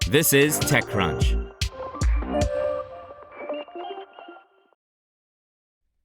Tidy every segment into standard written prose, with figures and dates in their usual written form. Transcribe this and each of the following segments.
This is TechCrunch.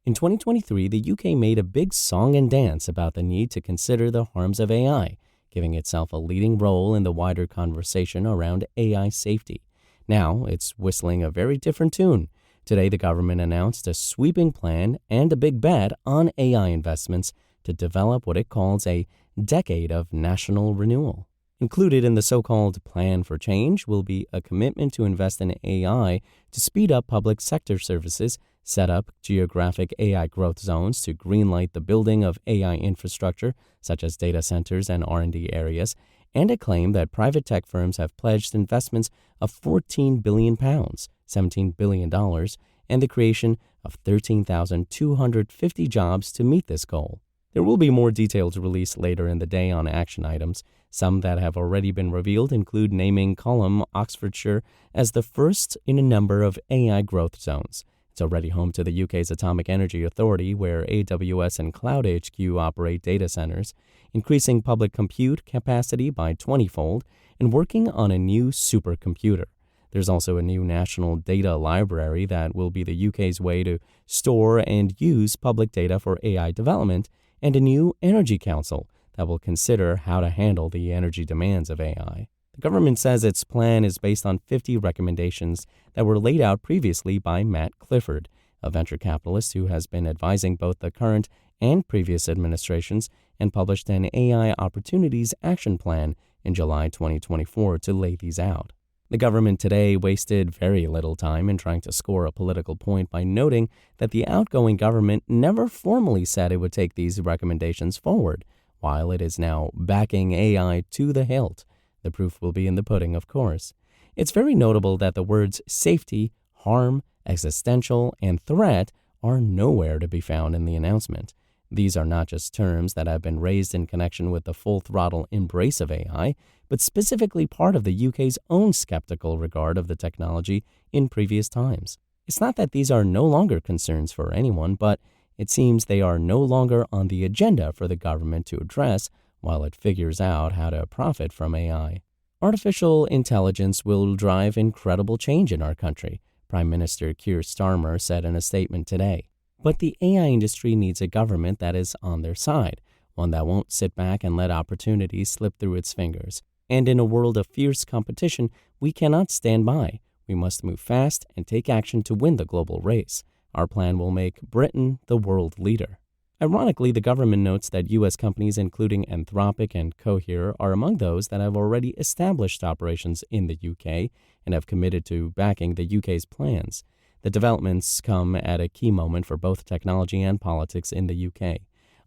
In 2023, the UK made a big song and dance about the need to consider the harms of AI, giving itself a leading role in the wider conversation around AI safety. Now, it's whistling a very different tune. Today, the government announced a sweeping plan and a big bet on AI investments to develop what it calls a decade of national renewal. Included in the so-called Plan for Change will be a commitment to invest in AI to speed up public sector services, set up geographic AI growth zones to greenlight the building of AI infrastructure, such as data centers and R&D areas, and a claim that private tech firms have pledged investments of £14 billion, $17 billion, and the creation of 13,250 jobs to meet this goal. There will be more details released later in the day on action items. Some that have already been revealed include naming Colham, Oxfordshire, as the first in a number of AI growth zones. It's already home to the UK's Atomic Energy Authority, where AWS and Cloud HQ operate data centers, increasing public compute capacity by 20-fold, and working on a new supercomputer. There's also a new national data library that will be the UK's way to store and use public data for AI development, and a new energy council that will consider how to handle the energy demands of AI. The government says its plan is based on 50 recommendations that were laid out previously by Matt Clifford, a venture capitalist who has been advising both the current and previous administrations and published an AI Opportunities Action Plan in July 2024 to lay these out. The government today wasted very little time in trying to score a political point by noting that the outgoing government never formally said it would take these recommendations forward, while it is now backing AI to the hilt. The proof will be in the pudding, of course. It's very notable that the words safety, harm, existential, and threat are nowhere to be found in the announcement. These are not just terms that have been raised in connection with the full-throttle embrace of AI, but specifically part of the UK's own skeptical regard of the technology in previous times. It's not that these are no longer concerns for anyone, but it seems they are no longer on the agenda for the government to address while it figures out how to profit from AI. Artificial intelligence will drive incredible change in our country, Prime Minister Keir Starmer said in a statement today. But the AI industry needs a government that is on their side, one that won't sit back and let opportunities slip through its fingers. And in a world of fierce competition, we cannot stand by. We must move fast and take action to win the global race. Our plan will make Britain the world leader. Ironically, the government notes that U.S. companies including Anthropic and Cohere are among those that have already established operations in the UK and have committed to backing the UK's plans. The developments come at a key moment for both technology and politics in the UK.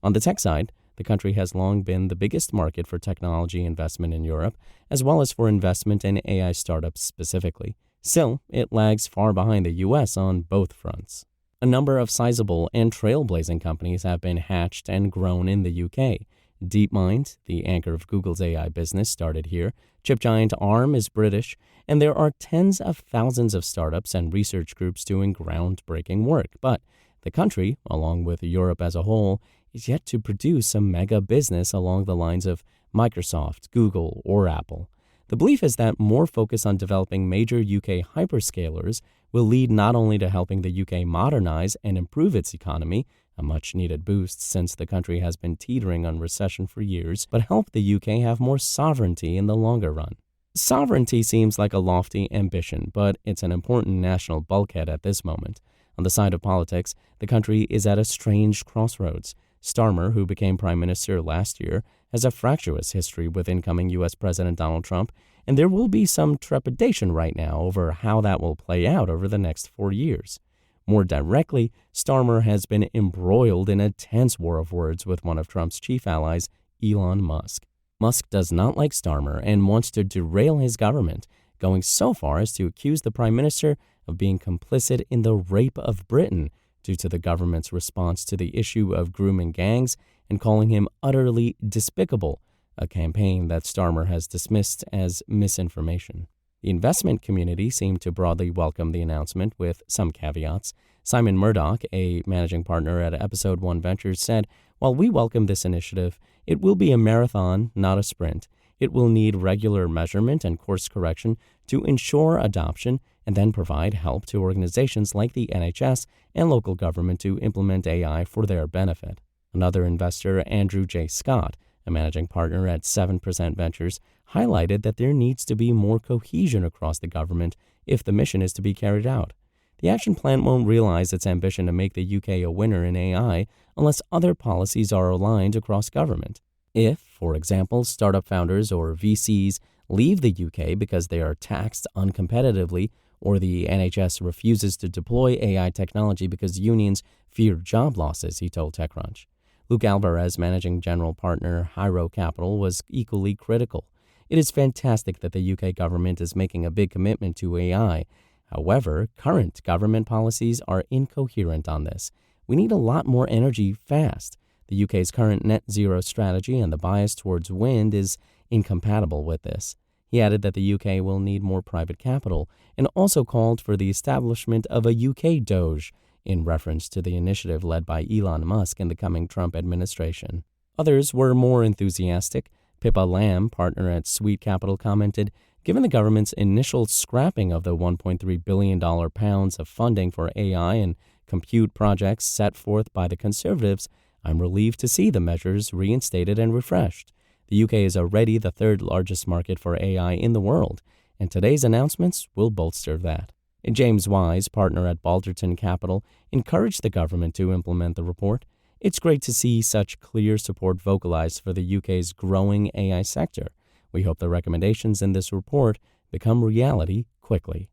On the tech side, the country has long been the biggest market for technology investment in Europe, as well as for investment in AI startups specifically. Still, it lags far behind the US on both fronts. A number of sizable and trailblazing companies have been hatched and grown in the UK. DeepMind, the anchor of Google's AI business, started here. Chip giant Arm is British, and there are tens of thousands of startups and research groups doing groundbreaking work. But the country, along with Europe as a whole, is yet to produce a mega business along the lines of Microsoft, Google, or Apple. The belief is that more focus on developing major UK hyperscalers will lead not only to helping the UK modernize and improve its economy, a much-needed boost since the country has been teetering on recession for years, but help the UK have more sovereignty in the longer run. Sovereignty seems like a lofty ambition, but it's an important national bulkhead at this moment. On the side of politics, the country is at a strange crossroads. Starmer, who became prime minister last year, has a fractious history with incoming U.S. President Donald Trump, and there will be some trepidation right now over how that will play out over the next 4 years. More directly, Starmer has been embroiled in a tense war of words with one of Trump's chief allies, Elon Musk. Musk does not like Starmer and wants to derail his government, going so far as to accuse the prime minister of being complicit in the rape of Britain due to the government's response to the issue of grooming gangs and calling him utterly despicable, a campaign that Starmer has dismissed as misinformation. The investment community seemed to broadly welcome the announcement with some caveats. Simon Murdoch, a managing partner at Episode One Ventures, said, "While we welcome this initiative, it will be a marathon, not a sprint. It will need regular measurement and course correction to ensure adoption and then provide help to organizations like the NHS and local government to implement AI for their benefit. Another investor, Andrew J. Scott, a managing partner at 7% Ventures, highlighted that there needs to be more cohesion across the government if the mission is to be carried out. The action plan won't realize its ambition to make the UK a winner in AI unless other policies are aligned across government. If, for example, startup founders or VCs leave the UK because they are taxed uncompetitively, or the NHS refuses to deploy AI technology because unions fear job losses, he told TechCrunch. Luke Alvarez, managing general partner, Hyro Capital, was equally critical. It is fantastic that the UK government is making a big commitment to AI. However, current government policies are incoherent on this. We need a lot more energy fast. The UK's current net zero strategy and the bias towards wind is incompatible with this. He added that the UK will need more private capital and also called for the establishment of a UK Doge, in reference to the initiative led by Elon Musk in the coming Trump administration. Others were more enthusiastic. Pippa Lamb, partner at Sweet Capital, commented, "Given the government's initial scrapping of the $1.3 billion of funding for AI and compute projects set forth by the Conservatives, I'm relieved to see the measures reinstated and refreshed. The UK is already the third largest market for AI in the world, and today's announcements will bolster that." And James Wise, partner at Balderton Capital, encouraged the government to implement the report. "It's great to see such clear support vocalized for the UK's growing AI sector. We hope the recommendations in this report become reality quickly."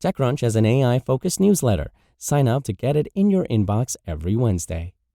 TechCrunch has an AI-focused newsletter. Sign up to get it in your inbox every Wednesday.